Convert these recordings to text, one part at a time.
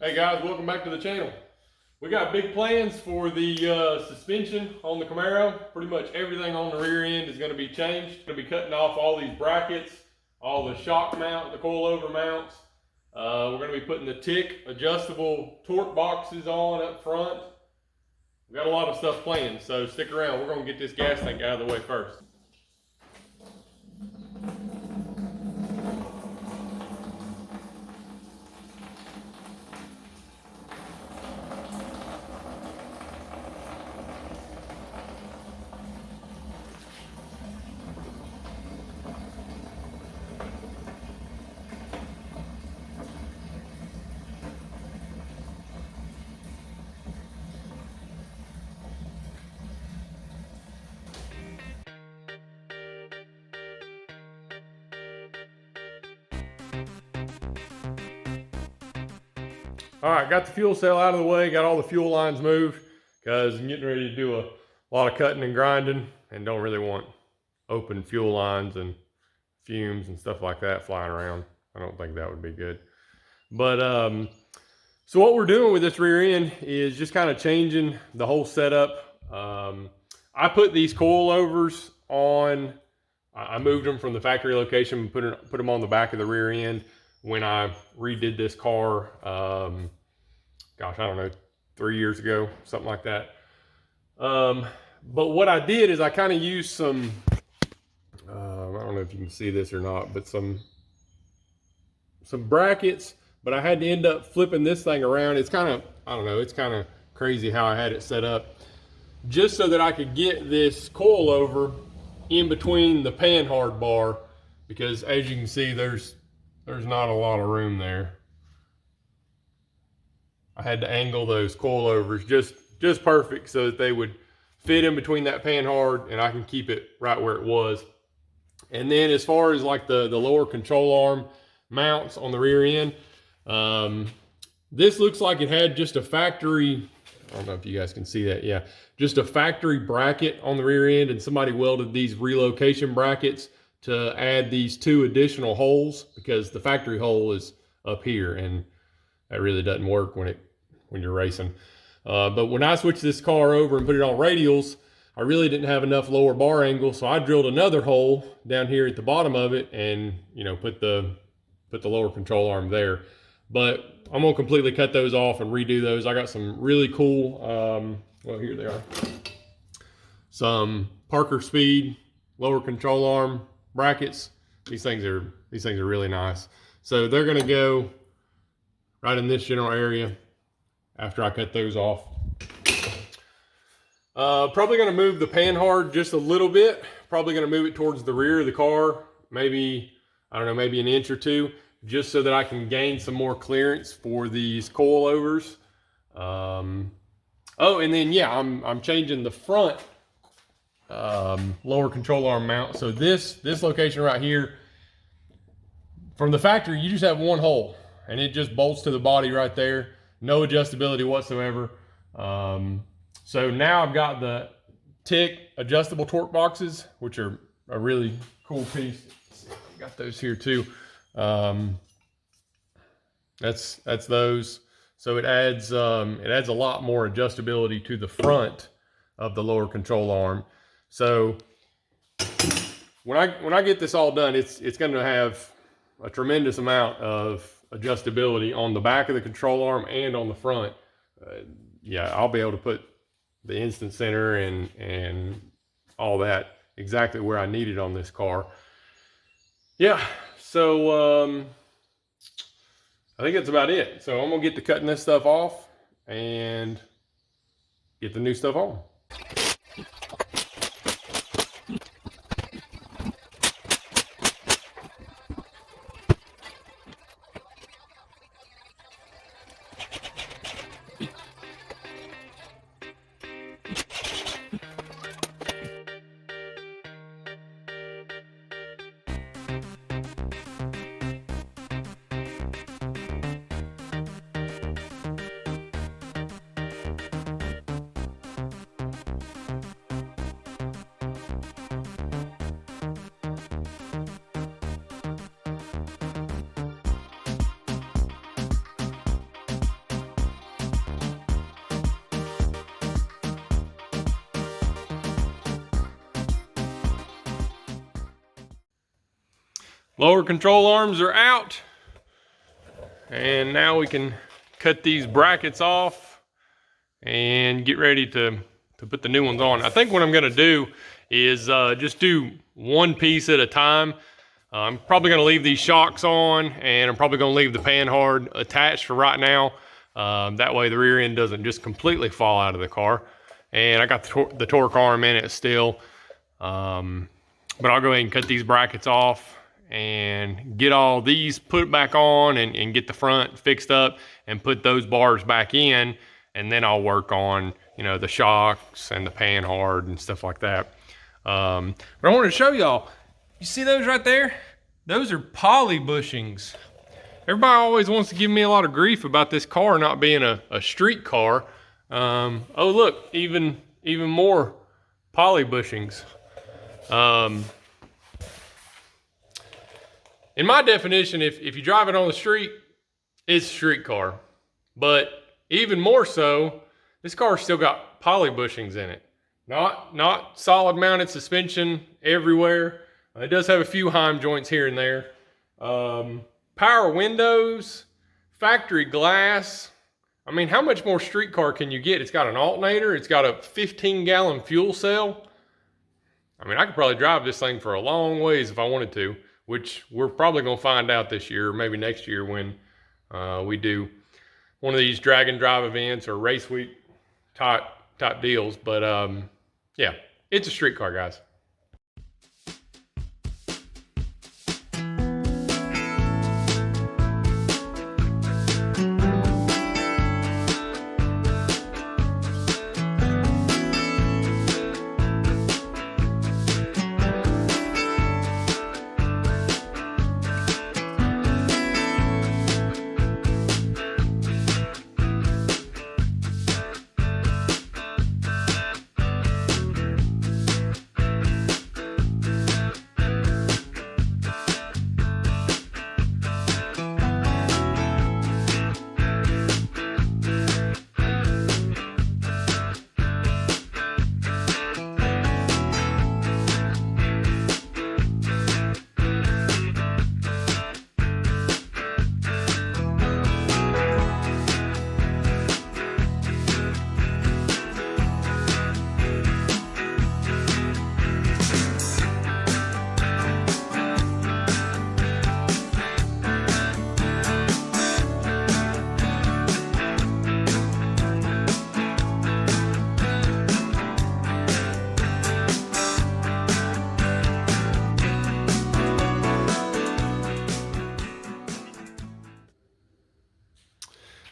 Hey guys, welcome back to the channel. We got big plans for the suspension on the Camaro. Pretty much everything on the rear end is going to be changed. Going to be cutting off all these brackets, all the shock mount, the coilover mounts. We're going to be putting the tick adjustable torque boxes on up front. We got a lot of stuff planned, so stick around. We're going to get this gas tank out of the way first. All right, got the fuel cell out of the way, got all the fuel lines moved because I'm getting ready to do a lot of cutting and grinding and don't really want open fuel lines and fumes and stuff like that flying around. I don't think that would be good. But so what we're doing with this rear end is just kind of changing the whole setup. I put these coilovers on, I moved them from the factory location and put them on the back of the rear end when I redid this car, gosh, I don't know, 3 years ago, something like that. But what I did is I kind of used some, I don't know if you can see this or not, but some brackets, but I had to end up flipping this thing around. It's kind of, I don't know, it's kind of crazy how I had it set up, just so that I could get this coilover in between the panhard bar, because as you can see, there's not a lot of room there. I had to angle those coilovers just perfect so that they would fit in between that panhard and I can keep it right where it was. And then as far as like the lower control arm mounts on the rear end, this looks like it had just a factory, I don't know if you guys can see that, yeah, just a factory bracket on the rear end, and somebody welded these relocation brackets to add these 2 additional holes, because the factory hole is up here and that really doesn't work when you're racing. But when I switched this car over and put it on radials, I really didn't have enough lower bar angle, so I drilled another hole down here at the bottom of it and, you know, put the lower control arm there. But I'm gonna completely cut those off and redo those. I got some really cool, well, here they are. Some Parker Speed lower control arm brackets. These things are really nice. So they're gonna go right in this general area after I cut those off. Probably gonna move the panhard just a little bit. Probably gonna move it towards the rear of the car. Maybe, I don't know, maybe an inch or 2, just so that I can gain some more clearance for these coilovers. Oh, and then yeah, I'm changing the front lower control arm mount. So this location right here, from the factory, you just have one hole and it just bolts to the body right there. No adjustability whatsoever. So now I've got the tick adjustable torque boxes, which are a really cool piece. Got those here too. That's those. So it adds a lot more adjustability to the front of the lower control arm. So when I get this all done, it's going to have a tremendous amount of adjustability on the back of the control arm and on the front. Yeah, I'll be able to put the instant center and all that exactly where I need it on this car. Yeah, so I think that's about it. So I'm gonna get to cutting this stuff off and get the new stuff on. Lower control arms are out. And now we can cut these brackets off and get ready to put the new ones on. I think what I'm gonna do is just do one piece at a time. I'm probably gonna leave these shocks on, and I'm probably gonna leave the panhard attached for right now. That way the rear end doesn't just completely fall out of the car. And I got the torque arm in it still. But I'll go ahead and cut these brackets off and get all these put back on and get the front fixed up and put those bars back in. And then I'll work on, you know, the shocks and the panhard and stuff like that. But I wanted to show y'all, you see those right there? Those are poly bushings. Everybody always wants to give me a lot of grief about this car not being a street car. Oh look, even more poly bushings. In my definition, if you drive it on the street, it's a street car. But even more so, this car's still got poly bushings in it. Not solid mounted suspension everywhere. It does have a few Heim joints here and there. Power windows, factory glass. I mean, how much more street car can you get? It's got an alternator. It's got a 15-gallon fuel cell. I mean, I could probably drive this thing for a long ways if I wanted to, which we're probably going to find out this year, or maybe next year when we do one of these drag and drive events or race week type deals. But yeah, it's a street car, guys.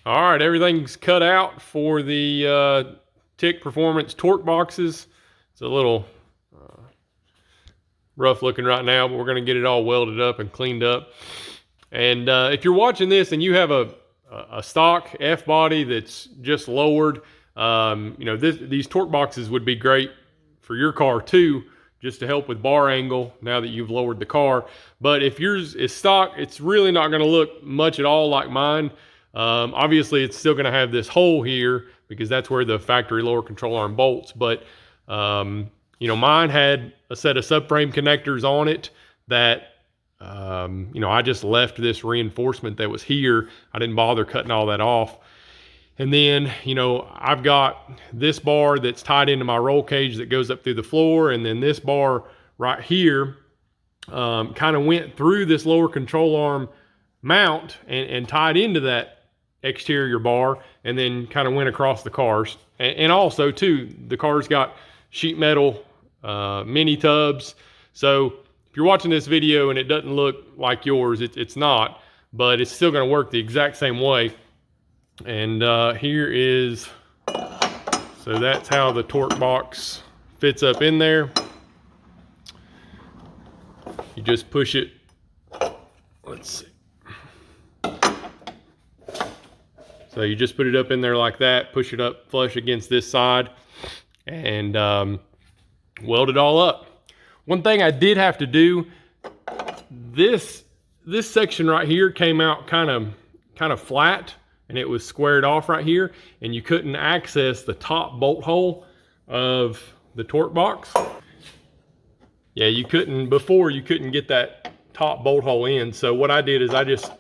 All right, everything's cut out for the Tick Performance torque boxes. It's a little rough looking right now, but we're going to get it all welded up and cleaned up. And if you're watching this and you have a stock F-body that's just lowered, you know, these torque boxes would be great for your car too, just to help with bar angle now that you've lowered the car. But if yours is stock, it's really not going to look much at all like mine. Obviously it's still going to have this hole here because that's where the factory lower control arm bolts. But, you know, mine had a set of subframe connectors on it that, you know, I just left this reinforcement that was here. I didn't bother cutting all that off. And then, you know, I've got this bar that's tied into my roll cage that goes up through the floor. And then this bar right here, kind of went through this lower control arm mount and tied into that exterior bar, and then kind of went across the cars. And also too, the car's got sheet metal mini tubs. So if you're watching this video and it doesn't look like yours, it's not, but it's still going to work the exact same way. And here is, so that's how the torque box fits up in there. You just push it, let's see. So you just put it up in there like that, push it up flush against this side, and weld it all up. One thing I did have to do, this section right here came out kind of flat, and it was squared off right here, and you couldn't access the top bolt hole of the torque box. Yeah, you couldn't, before you couldn't get that top bolt hole in. So what I did is I just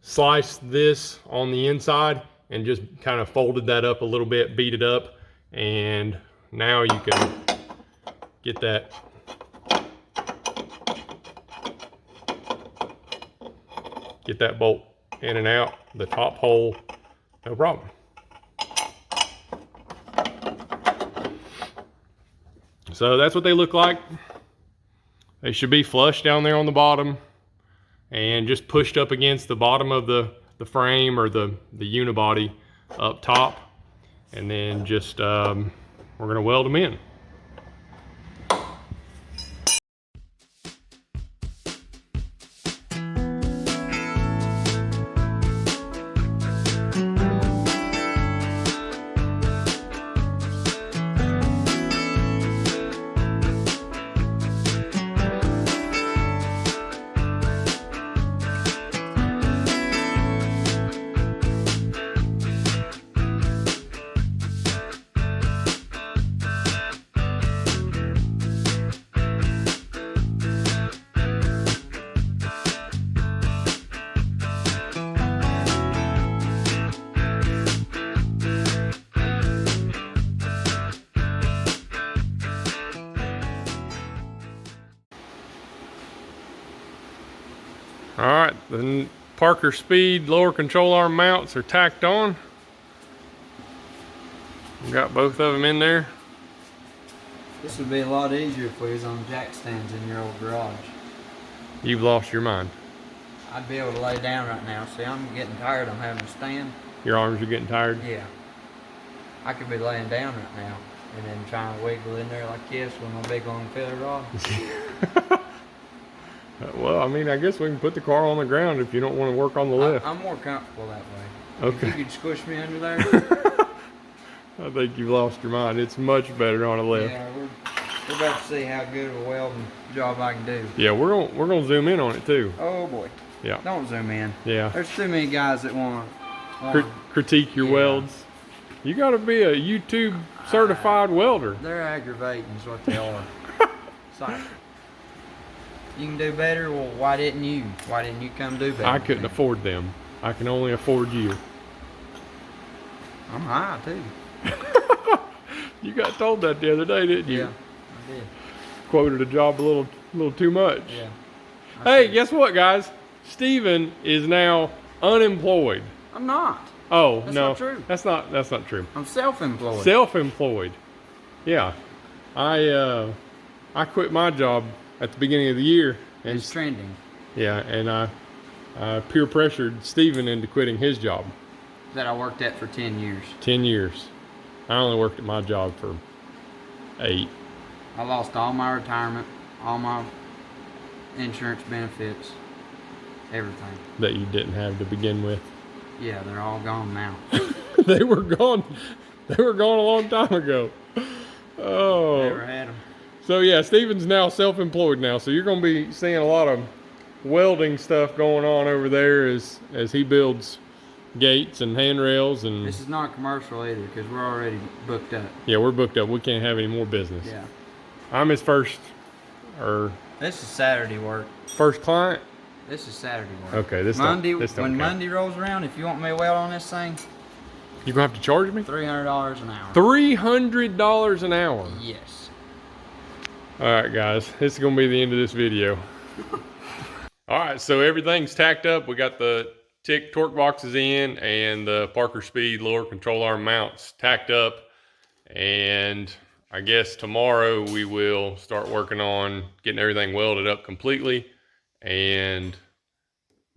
sliced this on the inside and just kind of folded that up a little bit, beat it up, and now you can get that bolt in and out the top hole, no problem. So that's what they look like. They should be flush down there on the bottom and just pushed up against the bottom of the frame or the unibody up top. And then just, we're gonna weld them in. All right, the Parker Speed lower control arm mounts are tacked on. We got both of them in there. This would be a lot easier if we was on jack stands in your old garage. You've lost your mind. I'd be able to lay down right now. See, I'm getting tired. I'm having to stand. Your arms are getting tired? Yeah. I could be laying down right now and then trying to wiggle in there like this with my big long feather rod. Well, I mean, I guess we can put the car on the ground if you don't want to work on the lift. I'm more comfortable that way. Okay. If you could squish me under there. I think you've lost your mind. It's much better on a lift. Yeah, we're about to see how good of a welding job I can do. Yeah, we're gonna zoom in on it too. Oh boy. Yeah. Don't zoom in. Yeah. There's too many guys that want critique your welds. You got to be a YouTube certified welder. They're aggravating is what they are. It's like, you can do better. Well, why didn't you? Why didn't you come do better? I couldn't afford them. I can only afford you. I'm high too. You got told that the other day, didn't you? Yeah, I did. Quoted a job a little too much. Yeah. Hey, guess what, guys? Steven is now unemployed. I'm not. Oh, That's no. not true. That's not true. I'm self-employed. Self-employed. Yeah. I quit my job at the beginning of the year. And it's trending. Yeah, and I peer pressured Steven into quitting his job. That I worked at for 10 years. 10 years. I only worked at my job for 8. I lost all my retirement, all my insurance benefits, everything. That you didn't have to begin with. Yeah, they're all gone now. They were gone. They were gone a long time ago. Oh. Never had them. So yeah, Steven's now self-employed now. So you're going to be seeing a lot of welding stuff going on over there as he builds gates and handrails. And this is not commercial either because we're already booked up. Yeah, we're booked up. We can't have any more business. Yeah. I'm his first This is Saturday work. First client. This is Saturday work. Okay, this Monday. Don't when count. Monday rolls around, if you want me to weld on this thing, you're gonna have to charge me $300 an hour. $300 an hour. Yes. All right, guys, this is gonna be the end of this video. All right, so everything's tacked up. We got the tick torque boxes in and the Parker Speed lower control arm mounts tacked up. And I guess tomorrow we will start working on getting everything welded up completely and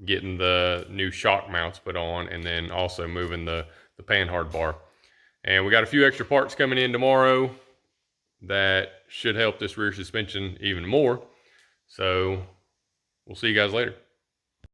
getting the new shock mounts put on, and then also moving the panhard bar. And we got a few extra parts coming in tomorrow that should help this rear suspension even more. So we'll see you guys later.